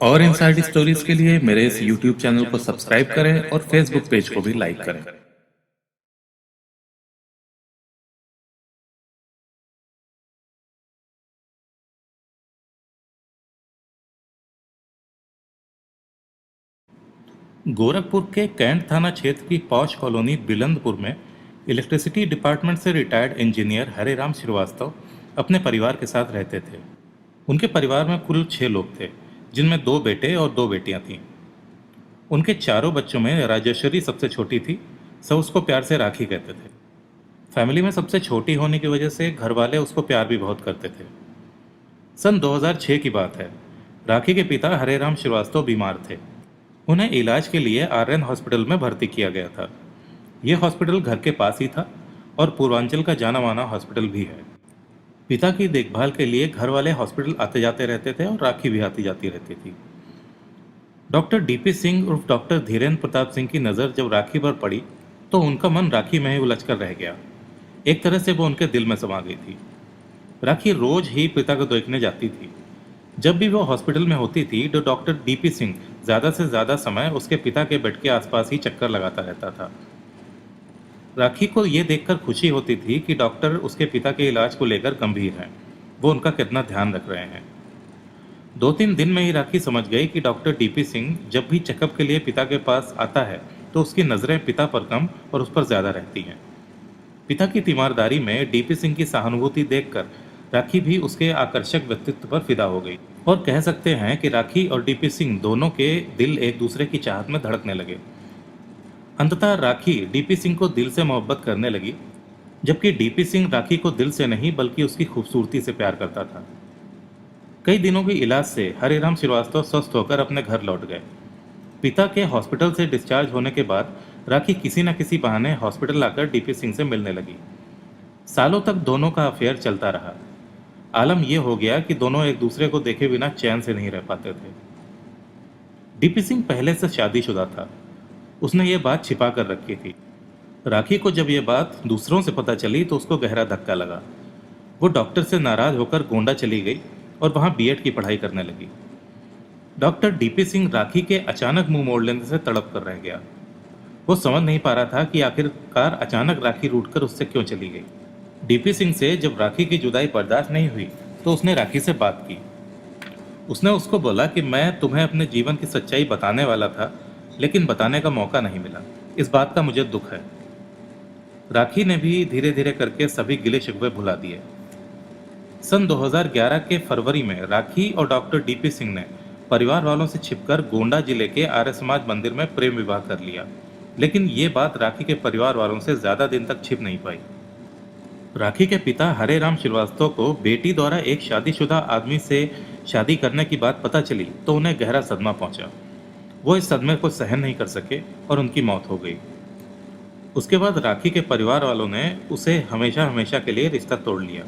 और inside stories के लिए मेरे इस YouTube चैनल को सब्सक्राइब करें और Facebook पेज को भी लाइक करें। गोरखपुर के कैंट थाना क्षेत्र की पॉश कॉलोनी बिलंदपुर में इलेक्ट्रिसिटी डिपार्टमेंट से रिटायर्ड इंजीनियर हरेराम श्रीवास्तव अपने परिवार के साथ रहते थे। उनके परिवार में कुल 6 लोग थे, जिनमें 2 बेटे और 2 बेटियां थीं। उनके चारों बच्चों में राजेश्वरी सबसे छोटी थी। सब उसको प्यार से राखी कहते थे। फैमिली में सबसे छोटी होने की वजह से घर वाले उसको प्यार भी बहुत करते थे। सन 2006 की बात है। राखी के पिता हरेराम श्रीवास्तव बीमार थे। उन्हें इलाज के लिए आर्यन हॉस्पिटल में भर्ती किया गया था। यह हॉस्पिटल घर के पास ही था और पूर्वांचल का जाना माना हॉस्पिटल भी है। पिता की देखभाल के लिए घर वाले हॉस्पिटल आते जाते रहते थे और राखी भी आती जाती रहती थी। डॉक्टर डीपी सिंह उर्फ डॉक्टर धीरेन्द्र प्रताप सिंह की नज़र जब राखी पर पड़ी तो उनका मन राखी में ही उलझ कर रह गया। एक तरह से वो उनके दिल में समा गई थी। राखी रोज ही पिता को देखने जाती थी। जब भी वो हॉस्पिटल में होती थी तो डॉक्टर डीपी सिंह ज़्यादा से ज़्यादा समय उसके पिता के बेड के आसपास ही चक्कर लगाता रहता था। राखी को ये देखकर खुशी होती थी कि डॉक्टर उसके पिता के इलाज को लेकर गंभीर हैं, वो उनका कितना ध्यान रख रहे हैं। 2-3 दिन में ही राखी समझ गई कि डॉक्टर डीपी सिंह जब भी चेकअप के लिए पिता के पास आता है तो उसकी नज़रें पिता पर कम और उस पर ज़्यादा रहती हैं। पिता की तीमारदारी में डीपी सिंह की सहानुभूति देखकर राखी भी उसके आकर्षक व्यक्तित्व पर फिदा हो गई और कह सकते हैं कि राखी और डीपी सिंह दोनों के दिल एक दूसरे की चाहत में धड़कने लगे। अंततः राखी डीपी सिंह को दिल से मोहब्बत करने लगी, जबकि डीपी सिंह राखी को दिल से नहीं बल्कि उसकी खूबसूरती से प्यार करता था। कई दिनों के इलाज से हरेराम श्रीवास्तव स्वस्थ होकर अपने घर लौट गए। पिता के हॉस्पिटल से डिस्चार्ज होने के बाद राखी किसी न किसी बहाने हॉस्पिटल आकर डीपी सिंह से मिलने लगी। सालों तक दोनों का अफेयर चलता रहा। आलम यह हो गया कि दोनों एक दूसरे को देखे बिना चैन से नहीं रह पाते थे। डीपी सिंह पहले से शादीशुदा था। उसने ये बात छिपा कर रखी थी। राखी को जब यह बात दूसरों से पता चली तो उसको गहरा धक्का लगा। वो डॉक्टर से नाराज होकर गोंडा चली गई और वहां बीएड की पढ़ाई करने लगी। डॉक्टर डीपी सिंह राखी के अचानक मुंह मोड़ लेने से तड़प कर रह गया। वो समझ नहीं पा रहा था कि आखिरकार अचानक राखी रूठकर उससे क्यों चली गई। डीपी सिंह से जब राखी की जुदाई बर्दाश्त नहीं हुई तो उसने राखी से बात की। उसने उसको बोला कि मैं तुम्हें अपने जीवन की सच्चाई बताने वाला था, लेकिन बताने का मौका नहीं मिला। इस बात का मुझे दुख है। राखी ने भी धीरे धीरे करके सभी गिले शिकवे भुला दिए। सन 2011 के फरवरी में राखी और डॉक्टर डीपी सिंह ने परिवार वालों से छिपकर गोंडा जिले के आर्य समाज मंदिर में प्रेम विवाह कर लिया, लेकिन ये बात राखी के परिवार वालों से ज़्यादा दिन तक छिप नहीं पाई। राखी के पिता हरेराम श्रीवास्तव को बेटी द्वारा एक शादीशुदा आदमी से शादी करने की बात पता चली तो उन्हें गहरा सदमा पहुंचा। वो इस सदमे को सहन नहीं कर सके और उनकी मौत हो गई। उसके बाद राखी के परिवार वालों ने उसे हमेशा हमेशा के लिए रिश्ता तोड़ लिया।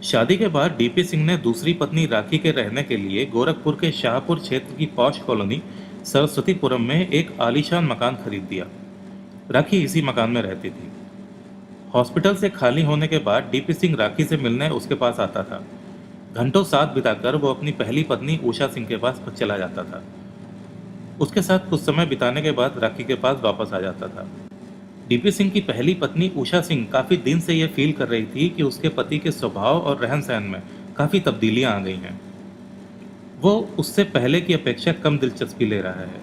शादी के बाद डीपी सिंह ने दूसरी पत्नी राखी के रहने के लिए गोरखपुर के शाहपुर क्षेत्र की पॉश कॉलोनी सरस्वतीपुरम में एक आलीशान मकान खरीद दिया। राखी इसी मकान में रहती थी। हॉस्पिटल से खाली होने के बाद डीपी सिंह राखी से मिलने उसके पास आता था। घंटों साथ बिताकर वो अपनी पहली पत्नी उषा सिंह के पास चला जाता था। उसके साथ कुछ समय बिताने के बाद राखी के पास वापस आ जाता था। डीपी सिंह की पहली पत्नी उषा सिंह काफ़ी दिन से यह फील कर रही थी कि उसके पति के स्वभाव और रहन सहन में काफ़ी तब्दीलियां आ गई हैं। वो उससे पहले की अपेक्षा कम दिलचस्पी ले रहा है।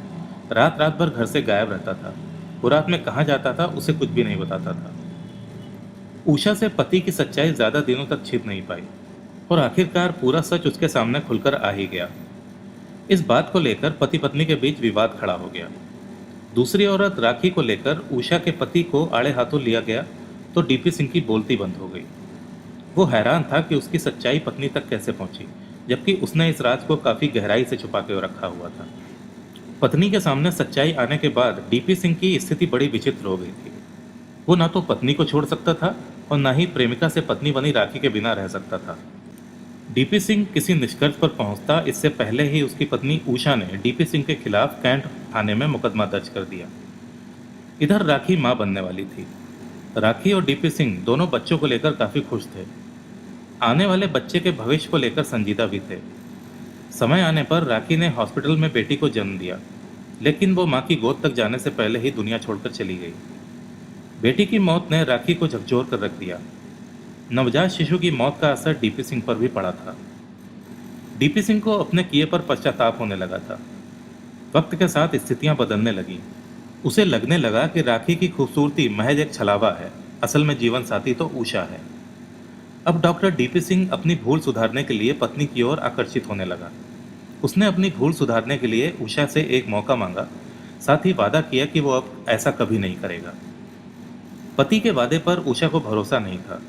रात रात भर घर से गायब रहता था। वो रात में कहाँ जाता था उसे कुछ भी नहीं बताता था। उषा से पति की सच्चाई ज़्यादा दिनों तक छिप नहीं पाई और आखिरकार पूरा सच उसके सामने खुलकर आ ही गया। इस बात को लेकर पति पत्नी के बीच विवाद खड़ा हो गया। दूसरी औरत राखी को लेकर उषा के पति को आड़े हाथों लिया गया तो डीपी सिंह की बोलती बंद हो गई। वो हैरान था कि उसकी सच्चाई पत्नी तक कैसे पहुंची, जबकि उसने इस राज को काफ़ी गहराई से छुपा के रखा हुआ था। पत्नी के सामने सच्चाई आने के बाद डीपी सिंह की स्थिति बड़ी विचित्र हो गई थी। वो ना तो पत्नी को छोड़ सकता था और ना ही प्रेमिका से पत्नी बनी राखी के बिना रह सकता था। डीपी सिंह किसी निष्कर्ष पर पहुंचता इससे पहले ही उसकी पत्नी उषा ने डीपी सिंह के खिलाफ कैंट थाने में मुकदमा दर्ज कर दिया। इधर राखी मां बनने वाली थी। राखी और डीपी सिंह दोनों बच्चों को लेकर काफ़ी खुश थे। आने वाले बच्चे के भविष्य को लेकर संजीदा भी थे। समय आने पर राखी ने हॉस्पिटल में बेटी को जन्म दिया, लेकिन वो माँ की गोद तक जाने से पहले ही दुनिया छोड़कर चली गई। बेटी की मौत ने राखी को झकझोर कर रख दिया। नवजात शिशु की मौत का असर डीपी सिंह पर भी पड़ा था। डीपी सिंह को अपने किए पर पश्चाताप होने लगा था। वक्त के साथ स्थितियां बदलने लगीं। उसे लगने लगा कि राखी की खूबसूरती महज एक छलावा है, असल में जीवन साथी तो उषा है। अब डॉक्टर डीपी सिंह अपनी भूल सुधारने के लिए पत्नी की ओर आकर्षित होने लगा। उसने अपनी भूल सुधारने के लिए उषा से एक मौका मांगा, साथ ही वादा किया कि वो अब ऐसा कभी नहीं करेगा। पति के वादे पर उषा को भरोसा नहीं था।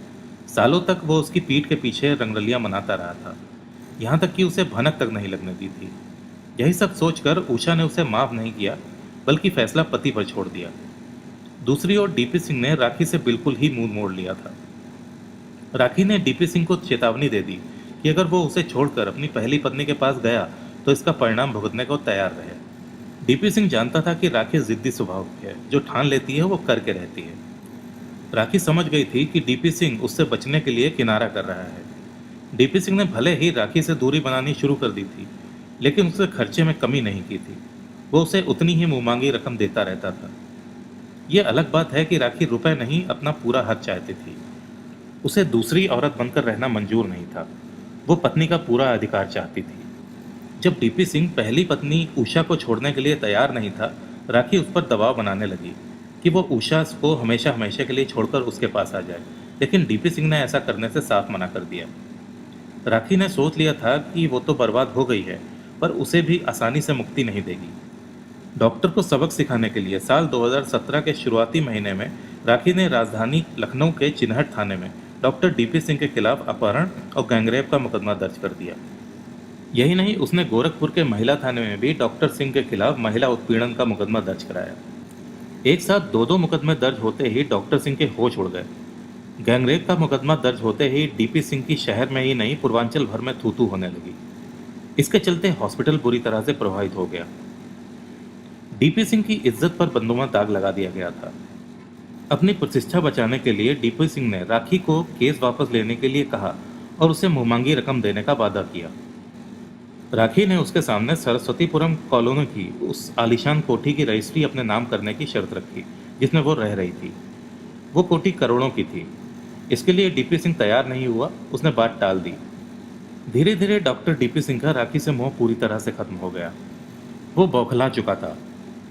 सालों तक वो उसकी पीठ के पीछे रंगरलियां मनाता रहा था, यहाँ तक कि उसे भनक तक नहीं लगने दी थी। यही सब सोचकर उषा ने उसे माफ नहीं किया, बल्कि फैसला पति पर छोड़ दिया। दूसरी ओर डीपी सिंह ने राखी से बिल्कुल ही मुंह मोड़ लिया था। राखी ने डीपी सिंह को चेतावनी दे दी कि अगर वो उसे छोड़कर अपनी पहली पत्नी के पास गया तो इसका परिणाम भुगतने को तैयार रहे। डीपी सिंह जानता था कि राखी जिद्दी स्वभाव की है, जो ठान लेती है वो करके रहती है। राखी समझ गई थी कि डीपी सिंह उससे बचने के लिए किनारा कर रहा है। डीपी सिंह ने भले ही राखी से दूरी बनानी शुरू कर दी थी, लेकिन उसके खर्चे में कमी नहीं की थी। वो उसे उतनी ही मुंहमांगी रकम देता रहता था। ये अलग बात है कि राखी रुपए नहीं, अपना पूरा हक चाहती थी। उसे दूसरी औरत बनकर रहना मंजूर नहीं था। वो पत्नी का पूरा अधिकार चाहती थी। जब डीपी सिंह पहली पत्नी उषा को छोड़ने के लिए तैयार नहीं था, राखी उस पर दबाव बनाने लगी कि वो उषा को हमेशा हमेशा के लिए छोड़कर उसके पास आ जाए, लेकिन डीपी सिंह ने ऐसा करने से साफ मना कर दिया। राखी ने सोच लिया था कि वो तो बर्बाद हो गई है, पर उसे भी आसानी से मुक्ति नहीं देगी। डॉक्टर को सबक सिखाने के लिए साल 2017 के शुरुआती महीने में राखी ने राजधानी लखनऊ के चिन्हट थाने में डॉक्टर डीपी सिंह के खिलाफ अपहरण और गैंगरेप का मुकदमा दर्ज कर दिया। यही नहीं, उसने गोरखपुर के महिला थाने में भी डॉक्टर सिंह के खिलाफ महिला उत्पीड़न का मुकदमा दर्ज कराया। एक साथ दो दो मुकदमे दर्ज होते ही डॉक्टर सिंह के होश उड़ गए। गैंगरेप का मुकदमा दर्ज होते ही डीपी सिंह की शहर में ही नहीं, पूर्वांचल भर में थू थू होने लगी। इसके चलते हॉस्पिटल बुरी तरह से प्रभावित हो गया। डीपी सिंह की इज्जत पर बंदों में दाग लगा दिया गया था। अपनी प्रतिष्ठा बचाने के लिए डीपी सिंह ने राखी को केस वापस लेने के लिए कहा और उसे मुंहमांगी रकम देने का वादा किया। राखी ने उसके सामने सरस्वतीपुरम कॉलोनी की उस आलीशान कोठी की रजिस्ट्री अपने नाम करने की शर्त रखी जिसमें वो रह रही थी। वो कोठी करोड़ों की थी। इसके लिए डीपी सिंह तैयार नहीं हुआ, उसने बात टाल दी। धीरे धीरे डॉक्टर डीपी सिंह का राखी से मोह पूरी तरह से खत्म हो गया। वो बौखला चुका था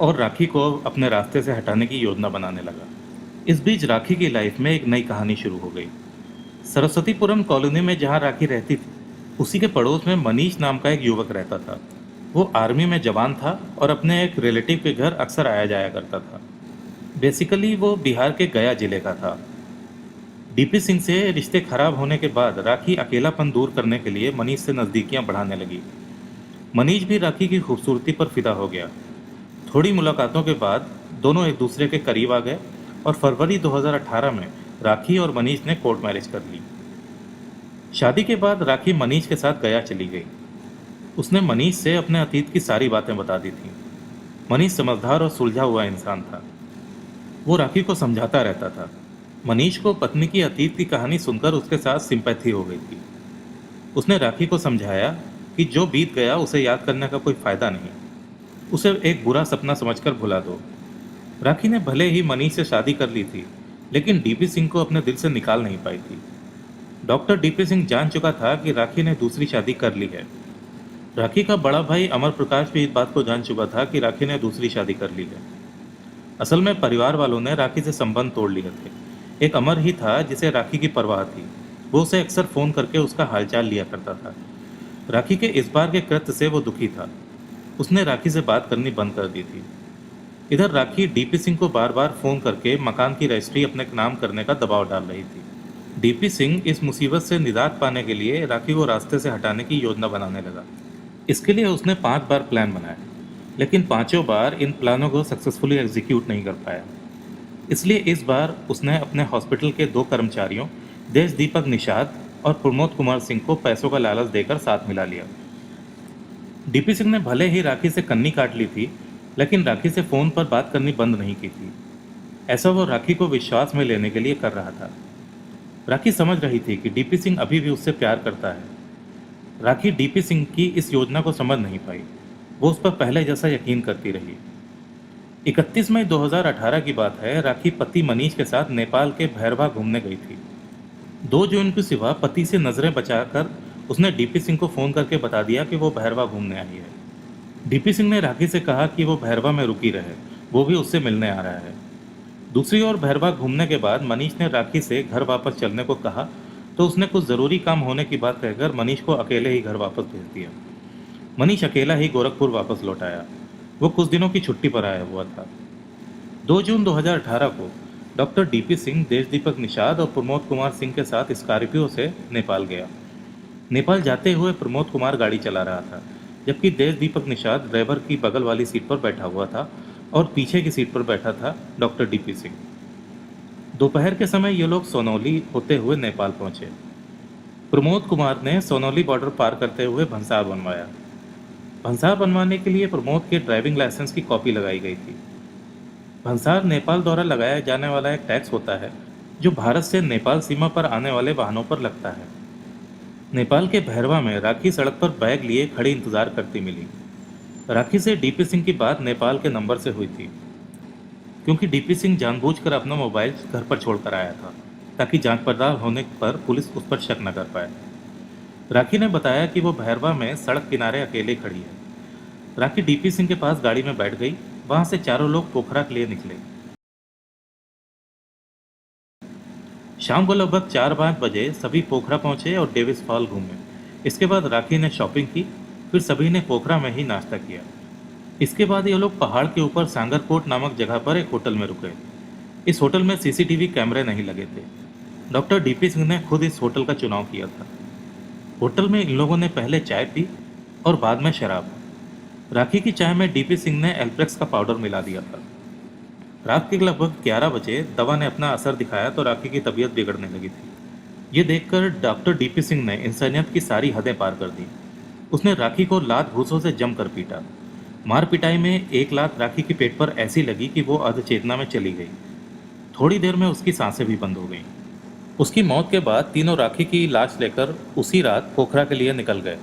और राखी को अपने रास्ते से हटाने की योजना बनाने लगा। इस बीच राखी की लाइफ में एक नई कहानी शुरू हो गई। सरस्वतीपुरम कॉलोनी में जहाँ राखी रहती थी, उसी के पड़ोस में मनीष नाम का एक युवक रहता था। वो आर्मी में जवान था और अपने एक रिलेटिव के घर अक्सर आया जाया करता था। बेसिकली वो बिहार के गया जिले का था। डीपी सिंह से रिश्ते खराब होने के बाद राखी अकेलापन दूर करने के लिए मनीष से नज़दीकियां बढ़ाने लगी। मनीष भी राखी की खूबसूरती पर फिदा हो गया। थोड़ी मुलाकातों के बाद दोनों एक दूसरे के करीब आ गए और फरवरी 2018 में राखी और मनीष ने कोर्ट मैरिज कर ली। शादी के बाद राखी मनीष के साथ गया चली गई। उसने मनीष से अपने अतीत की सारी बातें बता दी थी। मनीष समझदार और सुलझा हुआ इंसान था। वो राखी को समझाता रहता था। मनीष को पत्नी की अतीत की कहानी सुनकर उसके साथ सिंपैथी हो गई थी। उसने राखी को समझाया कि जो बीत गया उसे याद करने का कोई फायदा नहीं, उसे एक बुरा सपना समझकर भुला दो। राखी ने भले ही मनीष से शादी कर ली थी, लेकिन डीपी सिंह को अपने दिल से निकाल नहीं पाई थी। डॉक्टर डीपी सिंह जान चुका था कि राखी ने दूसरी शादी कर ली है। राखी का बड़ा भाई अमर प्रकाश भी इस बात को जान चुका था कि राखी ने दूसरी शादी कर ली है। असल में परिवार वालों ने राखी से संबंध तोड़ लिए थे। एक अमर ही था जिसे राखी की परवाह थी। वो उसे अक्सर फ़ोन करके उसका हालचाल लिया करता था। राखी के इस बार के कृत्य से वो दुखी था। उसने राखी से बात करनी बंद कर दी थी। इधर राखी डीपी सिंह को बार बार फ़ोन करके मकान की रजिस्ट्री अपने नाम करने का दबाव डाल रही थी। डीपी सिंह इस मुसीबत से निजात पाने के लिए राखी को रास्ते से हटाने की योजना बनाने लगा। इसके लिए उसने 5 बार प्लान बनाया, लेकिन पांचों बार इन प्लानों को सक्सेसफुली एग्जीक्यूट नहीं कर पाया। इसलिए इस बार उसने अपने हॉस्पिटल के 2 कर्मचारियों देश दीपक निषाद और प्रमोद कुमार सिंह को पैसों का लालच देकर साथ मिला लिया। डीपी सिंह ने भले ही राखी से कन्नी काट ली थी, लेकिन राखी से फ़ोन पर बात करनी बंद नहीं की थी। ऐसा वो राखी को विश्वास में लेने के लिए कर रहा था। राखी समझ रही थी कि डीपी सिंह अभी भी उससे प्यार करता है। राखी डीपी सिंह की इस योजना को समझ नहीं पाई। वो उस पर पहले जैसा यकीन करती रही। 31 मई 2018 की बात है। राखी पति मनीष के साथ नेपाल के भैरवा घूमने गई थी। 2 जून की सुबह पति से नजरें बचाकर उसने डीपी सिंह को फोन करके बता दिया कि वो भैरवा घूमने आई है। डीपी सिंह ने राखी से कहा कि वो भैरवा में रुकी रहे, वो भी उससे मिलने आ रहा है। दूसरी ओर भैरवा घूमने के बाद मनीष ने राखी से घर वापस चलने को कहा, तो उसने कुछ ज़रूरी काम होने की बात कहकर मनीष को अकेले ही घर वापस भेज दिया। मनीष अकेला ही गोरखपुर वापस लौट आया। वो कुछ दिनों की छुट्टी पर आया हुआ था। 2 जून 2018 को डॉक्टर डीपी सिंह देशदीपक निषाद और प्रमोद कुमार सिंह के साथ स्कॉर्पियो से नेपाल गया। नेपाल जाते हुए प्रमोद कुमार गाड़ी चला रहा था, जबकि देशदीपक निषाद ड्राइवर की बगल वाली सीट पर बैठा हुआ था और पीछे की सीट पर बैठा था डॉक्टर डीपी सिंह। दोपहर के समय ये लोग सोनौली होते हुए नेपाल पहुंचे। प्रमोद कुमार ने सोनौली बॉर्डर पार करते हुए भंसार बनवाया। भंसार बनवाने के लिए प्रमोद के ड्राइविंग लाइसेंस की कॉपी लगाई गई थी। भंसार नेपाल द्वारा लगाया जाने वाला एक टैक्स होता है जो भारत से नेपाल सीमा पर आने वाले वाहनों पर लगता है। नेपाल के भैरवा में राखी सड़क पर बैग लिए खड़ी इंतजार करती मिली। राखी से डीपी सिंह की बात नेपाल के नंबर से हुई थी, क्योंकि डीपी सिंह जानबूझकर अपना मोबाइल घर पर छोड़कर आया था ताकि जांच पड़ताल होने पर पुलिस उस पर शक न कर पाए। राखी ने बताया कि वो भैरवा में सड़क किनारे अकेले खड़ी है। राखी डीपी सिंह के पास गाड़ी में बैठ गई। वहां से चारों लोग पोखरा के लिए निकले। शाम को लगभग 4-5 बजे सभी पोखरा पहुंचे और डेविस फॉल घूमे। इसके बाद राखी ने शॉपिंग की। फिर सभी ने पोखरा में ही नाश्ता किया। इसके बाद ये लोग पहाड़ के ऊपर सांगरकोट नामक जगह पर एक होटल में रुके। इस होटल में सीसीटीवी कैमरे नहीं लगे थे। डॉक्टर डीपी सिंह ने खुद इस होटल का चुनाव किया था। होटल में इन लोगों ने पहले चाय पी और बाद में शराब। राखी की चाय में डीपी सिंह ने एल्प्रेक्स का पाउडर मिला दिया था। रात के लगभग 11 बजे दवा ने अपना असर दिखाया तो राखी की तबीयत बिगड़ने लगी थी। ये देखकर डॉक्टर डीपी सिंह ने इंसानियत की सारी हदें पार कर दी। उसने राखी को लात घूंसों से जमकर पीटा। मार पिटाई में एक लात राखी के पेट पर ऐसी लगी कि वो अर्ध चेतना में चली गई। थोड़ी देर में उसकी सांसें भी बंद हो गईं। उसकी मौत के बाद तीनों राखी की लाश लेकर उसी रात पोखरा के लिए निकल गए।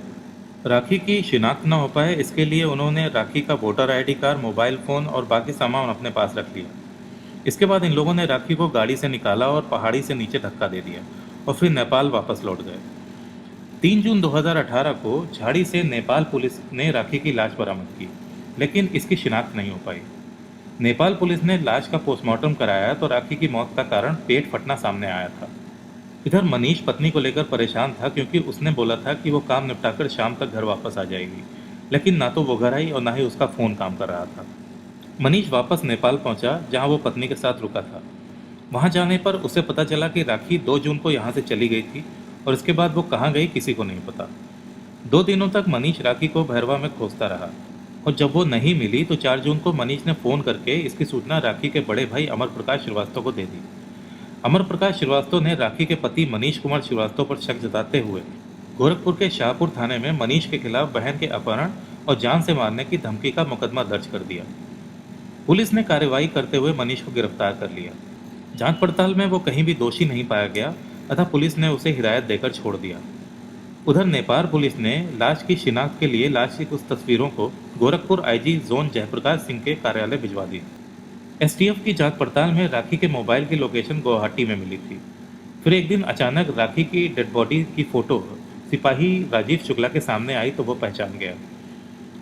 राखी की शिनाख्त न हो पाए इसके लिए उन्होंने राखी का voter ID card, mobile phone और बाकी सामान अपने पास रख लिया। इसके बाद इन लोगों ने राखी को गाड़ी से निकाला और पहाड़ी से नीचे धक्का दे दिया और फिर नेपाल वापस लौट गए। 3 जून 2018 को झाड़ी से नेपाल पुलिस ने राखी की लाश बरामद की, लेकिन इसकी शिनाख्त नहीं हो पाई। नेपाल पुलिस ने लाश का पोस्टमार्टम कराया तो राखी की मौत का कारण पेट फटना सामने आया था। इधर मनीष पत्नी को लेकर परेशान था, क्योंकि उसने बोला था कि वो काम निपटाकर शाम तक घर वापस आ जाएगी, लेकिन ना तो वो घर आई और ना ही उसका फ़ोन काम कर रहा था। मनीष वापस नेपाल पहुंचा, जहां वो पत्नी के साथ रुका था। वहां जाने पर उसे पता चला कि राखी 2 जून को यहां से चली गई थी और इसके बाद वो कहाँ गई किसी को नहीं पता। 2 दिनों तक मनीष राखी को भैरवा में खोजता रहा और जब वो नहीं मिली तो 4 जून को मनीष ने फ़ोन करके इसकी सूचना राखी के बड़े भाई अमर प्रकाश श्रीवास्तव को दे दी। अमर प्रकाश श्रीवास्तव ने राखी के पति मनीष कुमार श्रीवास्तव पर शक जताते हुए गोरखपुर के शाहपुर थाने में मनीष के खिलाफ बहन के अपहरण और जान से मारने की धमकी का मुकदमा दर्ज कर दिया। पुलिस ने कार्रवाई करते हुए मनीष को गिरफ्तार कर लिया। जांच पड़ताल में वो कहीं भी दोषी नहीं पाया गया, अतः पुलिस ने उसे हिदायत देकर छोड़ दिया। उधर नेपाल पुलिस ने लाश की शिनाख्त के लिए लाश की कुछ तस्वीरों को गोरखपुर आईजी जोन जयप्रकाश सिंह के कार्यालय भिजवा दी। एसटीएफ की जांच पड़ताल में राखी के मोबाइल की लोकेशन गुवाहाटी में मिली थी। फिर एक दिन अचानक राखी की डेड बॉडी की फोटो सिपाही राजीव शुक्ला के सामने आई तो वो पहचान गया।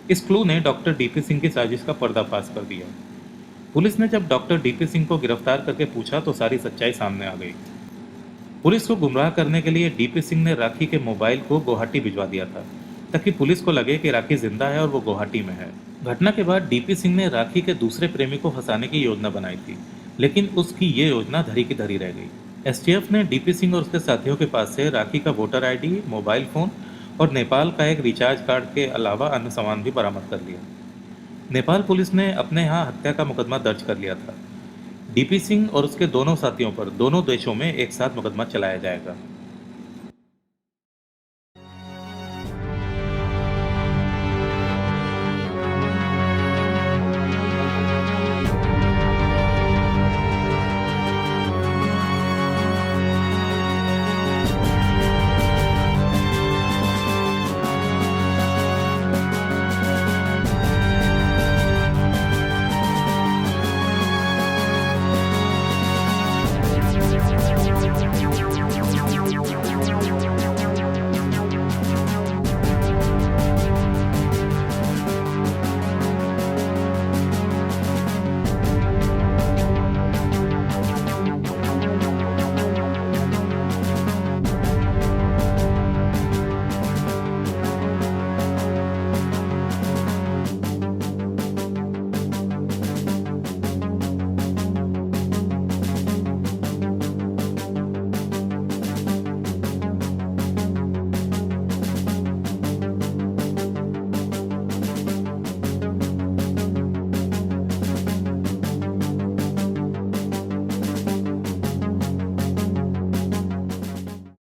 इस क्लू ने डॉक्टर डीपी सिंह की साजिश का पर्दाफाश कर दिया। पुलिस ने जब डॉक्टर डीपी सिंह को गिरफ्तार करके पूछा तो सारी सच्चाई सामने आ गई। पुलिस को गुमराह करने के लिए डीपी सिंह ने राखी के मोबाइल को गुवाहाटी भिजवा दिया था, ताकि पुलिस को लगे कि राखी जिंदा है और वो गुवाहाटी में है। घटना के बाद डीपी सिंह ने राखी के दूसरे प्रेमी को फंसाने की योजना बनाई थी, लेकिन उसकी ये योजना धरी की धरी रह गई। एसटीएफ ने डीपी सिंह और उसके साथियों के पास से राखी का वोटर आईडी, मोबाइल फ़ोन और नेपाल का एक रिचार्ज कार्ड के अलावा अन्य सामान भी बरामद कर लिया। नेपाल पुलिस ने अपने यहाँ हत्या का मुकदमा दर्ज कर लिया था। डीपी सिंह और उसके दोनों साथियों पर दोनों देशों में एक साथ मुकदमा चलाया जाएगा।